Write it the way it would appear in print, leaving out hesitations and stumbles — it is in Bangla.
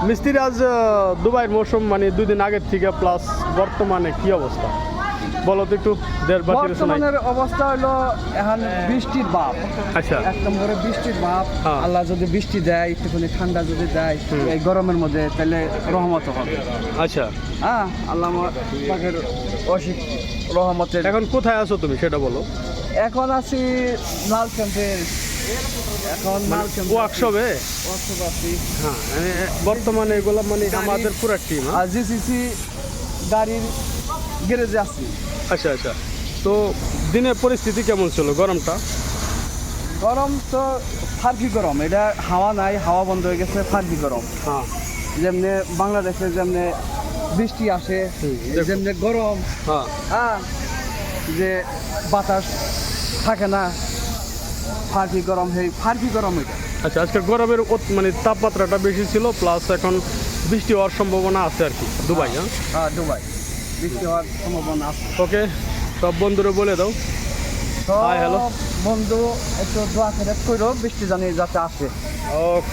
মিস্ত্রি আজ দুবাইয়ের মৌসুম মানে 2 দিন আগের থেকে প্লাস বর্তমানে কি অবস্থা বলো তো একটু দেশবাসীর শোনাই। বর্তমানের অবস্থা হলো এখন বৃষ্টির ভাব। আচ্ছা এক নম্বরে বৃষ্টির ভাব। হ্যাঁ। আল্লাহ যদি বৃষ্টি দেয়, একটুখানি ঠান্ডা যদি দেয় এই গরমের মধ্যে, তাহলে রহমত হবে। আচ্ছা হ্যাঁ, আল্লাহ পাকের অসীম রহমতের। এখন কোথায় আছো তুমি সেটা বলো। এখন আছি লাল ক্যাম্পে। এখন লাল ক্যাম্পে ওয়ার্কশপে আছি। হ্যাঁ মানে বর্তমানে এগুলো মানে আমাদের পুরো টিম। আর জিসিসি গাড়ির গ্যারেজে আছি। আচ্ছা আচ্ছা, তো দিনের পরিস্থিতি কেমন ছিল গরমটা? গরম তো ফার্কি গরম, এটা হাওয়া নাই, হাওয়া বন্ধ হয়ে গেছে, ফার্কি গরম। হ্যাঁ যেমনি বাংলাদেশে যেমনি বৃষ্টি আসে, দেখো। যেমনি গরম, হ্যাঁ হ্যাঁ, যে বাতাস থাকে না, ফার্কি গরম, এই ফার্কি গরম এটা। আচ্ছা, আজকে গরমের মানে তাপমাত্রাটা বেশি ছিল, প্লাস এখন বৃষ্টি হওয়ার সম্ভাবনা আছে আর কি দুবাই। হ্যাঁ হ্যাঁ, দুবাই বৃষ্টি হওয়ার সম্ভাবনা আছে। ওকে, সব বন্ধুরা বলে দাও। তো Hi, hello. বন্ধু একটু দোয়া করে করো, বৃষ্টি জানি যাতে আসে। ওকে।